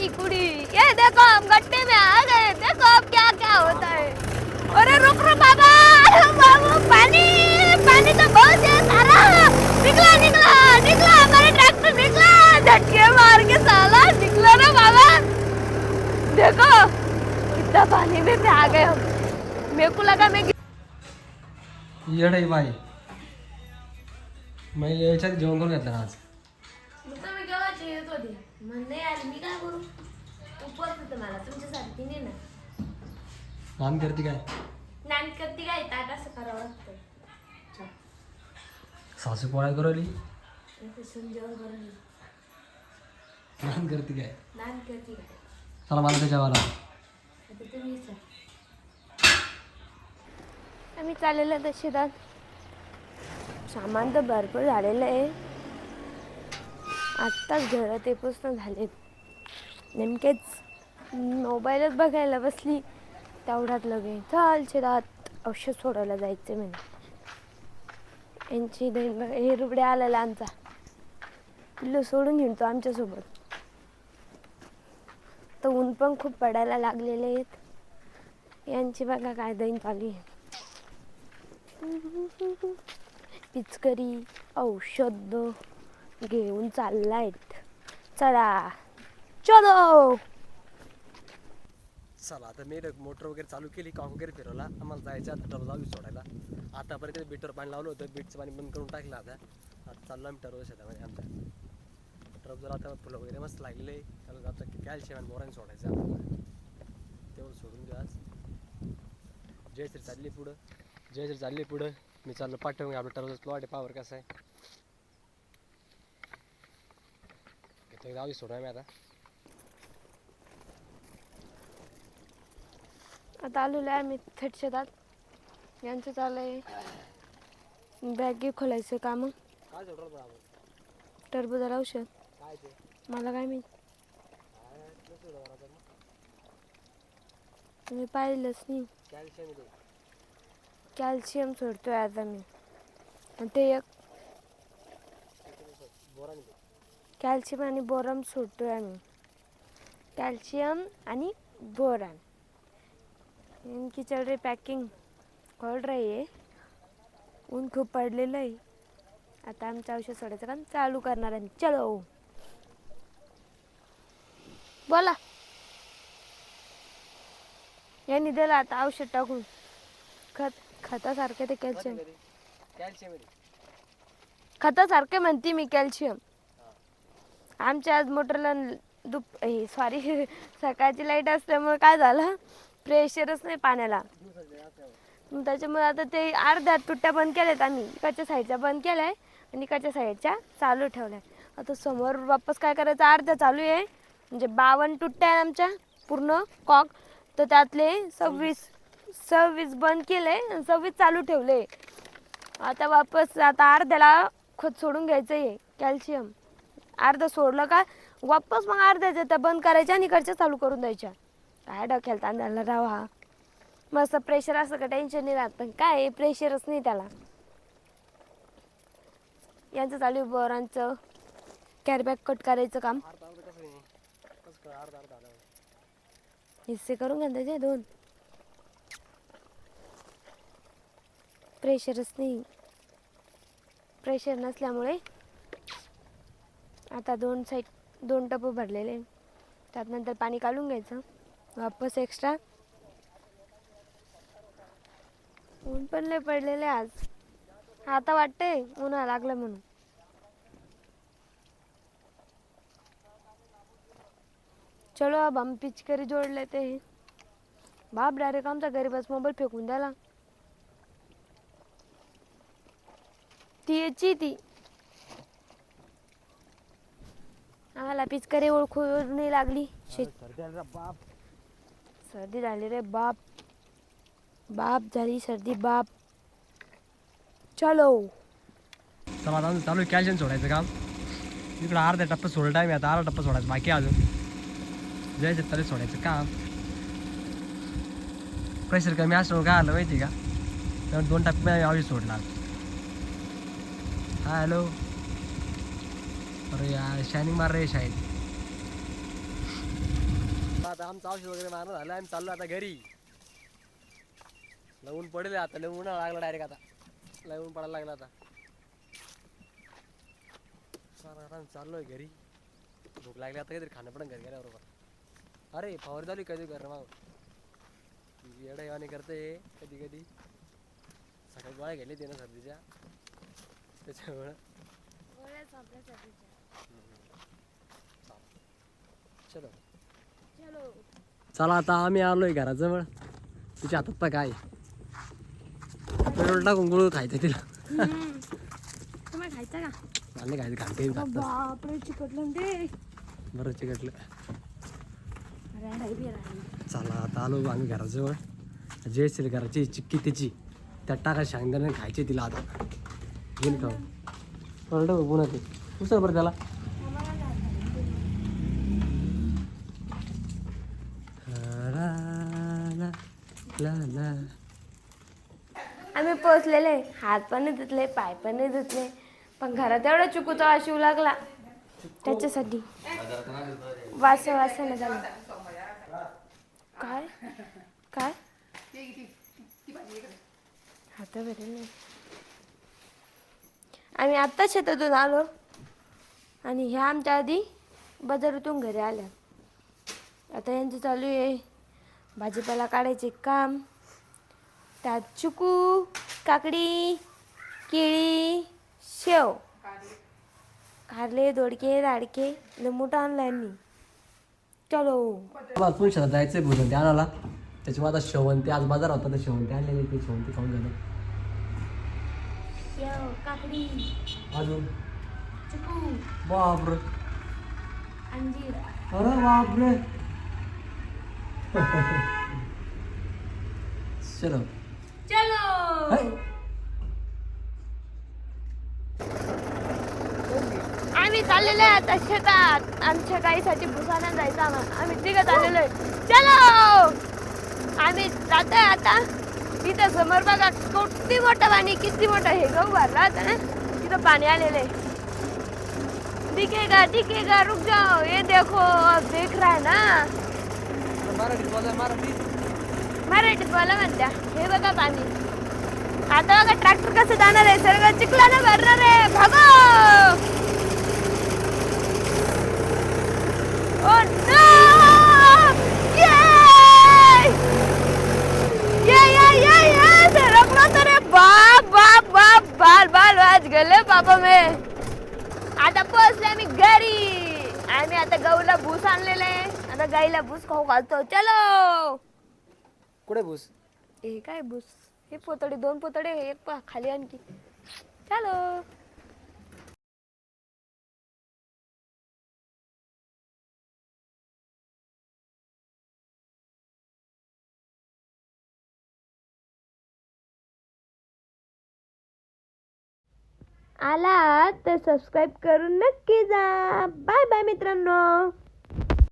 की कुड़ी। ये देखो हम गड्ढे में आ गए, देखो अब क्या क्या होता है। अरे रुक रो बाबा, बाबू पानी पानी तो बहुत है सारा। निकला निकला निकला, हमारा ट्रैक्टर निकला, झटके मार के साला निकला ना बाबा। देखो कितना पानी में से आ गए हम। मेरे को लगा मैं येडे बाई, मैं याच्यात जेवण करून घेतलं ना आज. तुम्ही केव्हाची येत होती म्हणणे आज मी काय करू, उपवास होतं मला तुमच्यासारखी नाही ना. काम करते काय? नान करती काय ताट असं करावं लागतं. सासू पोळ्या करवली, जेवण करून नान करते काय? नान करती काय चला मला त्याच्या वाला. आता तुम्ही आम्ही चाललेलं तर शेतात. सामान तर भरपूर झालेलं आहे. आत्ताच घरात ते पुस्तक झालेत. नेमकेच मोबाईलच बघायला बसली तेवढ्यात लगे चाल शेतात औषध सोडायला जायचं म्हणे. यांची हे रुबडे आलेला आमचा पिल्लू सोडून घेऊन तो आमच्यासोबत. तर ऊन पण खूप पडायला लागलेले आहेत. यांची बघा काय दैन चालू आहे. पिचकरी औषध घेऊन चाललायत. चला चलो. चला आता मी मोटर वगैरे चालू केली, काम वगैरे फिरवला. आम्हाला जायचं आता टरबूज आम्ही सोडायला. आतापर्यंत बीटवर पाणी लावलं होतं, बीटचं पाणी बंद करून टाकलं. आता चाललो आम्ही टरबूज शेतामध्ये. आमच्या टरबूजला आता फुलं वगैरे मस्त लागलेले. त्याला आता कॅल्शियम आणि बोरान सोडायचं आपल्याला. तेवढं सोडून देऊ आज. जयश्री चालली पुढं, जयश्री चालली पुढं. मी चाललो पाठवून आपलं टरबूज प्लॉट आहे, पावर कसं आहे. घेतो गावी सोडा मी आता. आता आलेलो आहे आम्ही थेट शेतात. यांचं चालू आहे बॅग खोलायचं काम. काय सोडलं पण आपण टरबूजाला औषध काय ते मला काय माहित, काय मी पाहिलंच नाही. कॅल्शियम दे. कॅल्शियम सोडतोय आता मी. आणि ते एक बोरान दे. कॅल्शियम आणि बोरम सोडतोय आम्ही. कॅल्शियम आणि बोरान. इनकी चल रही पैकिंग, खोल रही है. ऊन खूप पडलेलं आहे. आता आमचं औषध सोडायचं काम चालू करणार आहे. चलो बोला. यांनी दिलं आता औषध टाकून. खतासारखे ते कॅल्शियम, कॅल्शियम दे. खतासारखे म्हणते मी कॅल्शियम. आमच्या आज मोटरला सॉरी सकाळची लाईट असल्यामुळे काय झालं, प्रेशरच नाही पाण्याला. त्याच्यामुळे आता ते अर्ध्या तुट्ट्या बंद केल्यात आम्ही. इकडच्या साईडच्या बंद केल्याय आणि इकडच्या साईडच्या चालू ठेवल्या. आता समोर वापस काय करायचं, अर्ध्या चालू आहे. म्हणजे 52 तुट्ट्या आहे आमच्या पूर्ण कॉक. तर त्यातले 26 बंद केले आणि 26 चालू ठेवले. आता वापस आता अर्ध्याला खत सोडून घ्यायचं आहे कॅल्शियम. अर्धा सोडलं का वापस मग अर्ध्याच्या त्या बंद करायच्या आणि इकडच्या चालू करून द्यायच्या. काय डोक्याला ताण झाला राव हा. मस्त प्रेशर असं का टेन्शन नाही राहत, पण काय प्रेशरच नाही त्याला. यांचं चालू आहे बोरांचं कॅरीबॅग कट करायचं काम. हिस्से करून घ्या त्याचे 2. प्रेशरच नाही. प्रेशर नसल्यामुळे आता 2 टप भरलेले. त्यात नंतर पाणी काढून घ्यायचं वापस एक्स्ट्रा. ऊन पण लय पडलेले आज. आता वाटतंय उन्हाळा लागला म्हणून. चलो अब हम पिचकरी जोड़ लेते हैं. बाप डायरेक्ट आमचा घरी बस मोबाईल फेकून द्याला. ती याची ती आम्हाला पिचकरी ओळखू नाही लागली. सर्दी झाली रे बाप. बाप झाली सर्दी बाप. चलो चला आता चालू आहे कॅल्शियम सोडायचं काम. इकडं अर्धा टप्पा सोडला आहे मी. आता अर्धा टप्पा सोडायचं बाकी अजून. जायचं तरी सोडायचं काम. प्रेशर कमी असल्यावर काय आलं माहिती का, त्यामुळे 2 टप्पे औषध सोडणार. हा हॅलो. अरे यार शायनिंग मार रे शाईन. आता आमचं औषध वगैरे मारणं झालं, आम्ही चाललो आता घरी. लवून पडेल आता, लय उन्हाळा लागला डायरेक्ट आता, लय ऊन पडायला लागला आता. आता चाललोय घरी, भूक लागली आता काहीतरी खाणं पडेल घरी गेल्याबरोबर. अरे फवारी चालू कधी कर मग येड्यावानी करते कधी कधी. सकाळी गोळ्या गेले ते ना सर्दीच्या, त्याच्यामुळं. चलो चला आता आम्ही आलोय घराजवळ. तिच्या हातात पण काय पेट्रोल टाकून गुळ खायचं तिला. तुम्हाला खायचं का? नाही खायचं, घालते बापरे चिकटलं ते. बरं चिकटलं. चला आता आलो आम्ही घराजवळ. जे असेल घराची चिक्की त्याची त्यात टाका शेंगदाणे खायचे तिला आता. घेऊन खाऊ पलट पुन्हा ते उसळ बरं त्याला. आम्ही पोचलेले, हात पण नाही धुतले, पाय पण नाही धुतले, पण घरात एवढा चुकूचा वास येऊ लागला त्याच्यासाठी. वासाने झालं. काय काय हात भेटेल नाही. आम्ही आत्ता शेतातून आलो आणि ह्या आमच्या आधी बाजारातून घरी आल्या. आता यांचं चालू आहे भाजीपाला काढायचे काम. त्यात चिकू, काकडी, केळी, शेव, कारले, दोडके, राडके, मोठा आणलाय मी. चलो आपण शेतात जायचंय भोजन ते आणायला. त्याच्यामुळे आता शेवंती आज बाजार होता तर शेवंती आणलेली, ते शेवंती खाऊन झालं. शेव, काकडी, अजून चिकू, बापरे, अंजीर. अरे बापरे. चलो चलो आम्ही चाललेलो आहे आता शेतात. आमच्या गाईसाठी भुसाना जायचं आम्ही तिघं चाललेलो आहे. चलो आम्ही जातोय आता. तिथं समोर बघा किती मोठं पाणी, किती मोठं हे गहू भरला होता ना, तिथं पाणी आलेलं आहे. दिखेगा रुक जाओ, ये देखो अब देख रहा है ना. मराठीत बोला म्हणत्या. हे बघा पाणी. आता बघा ट्रॅक्टर कसं जाणार आहे, सगळं चिखलानं भरणार आहे. भागो. Oh no! ये सरकला तर रे बाप बाप बाप. बाल वाज गेले बाबा मे. आता पोहोचले आम्ही घरी. आम्ही आता गहूला भूस आणलेलं आहे. आता गाईला भूस खाऊ घालतो. चलो कुठे भूस? हे काय भूस? हे पोतडे, 2 पोतडे, एक खाली आणखी. चलो आला तर सबस्क्राईब करून नक्की जा. बाय बाय मित्रांनो.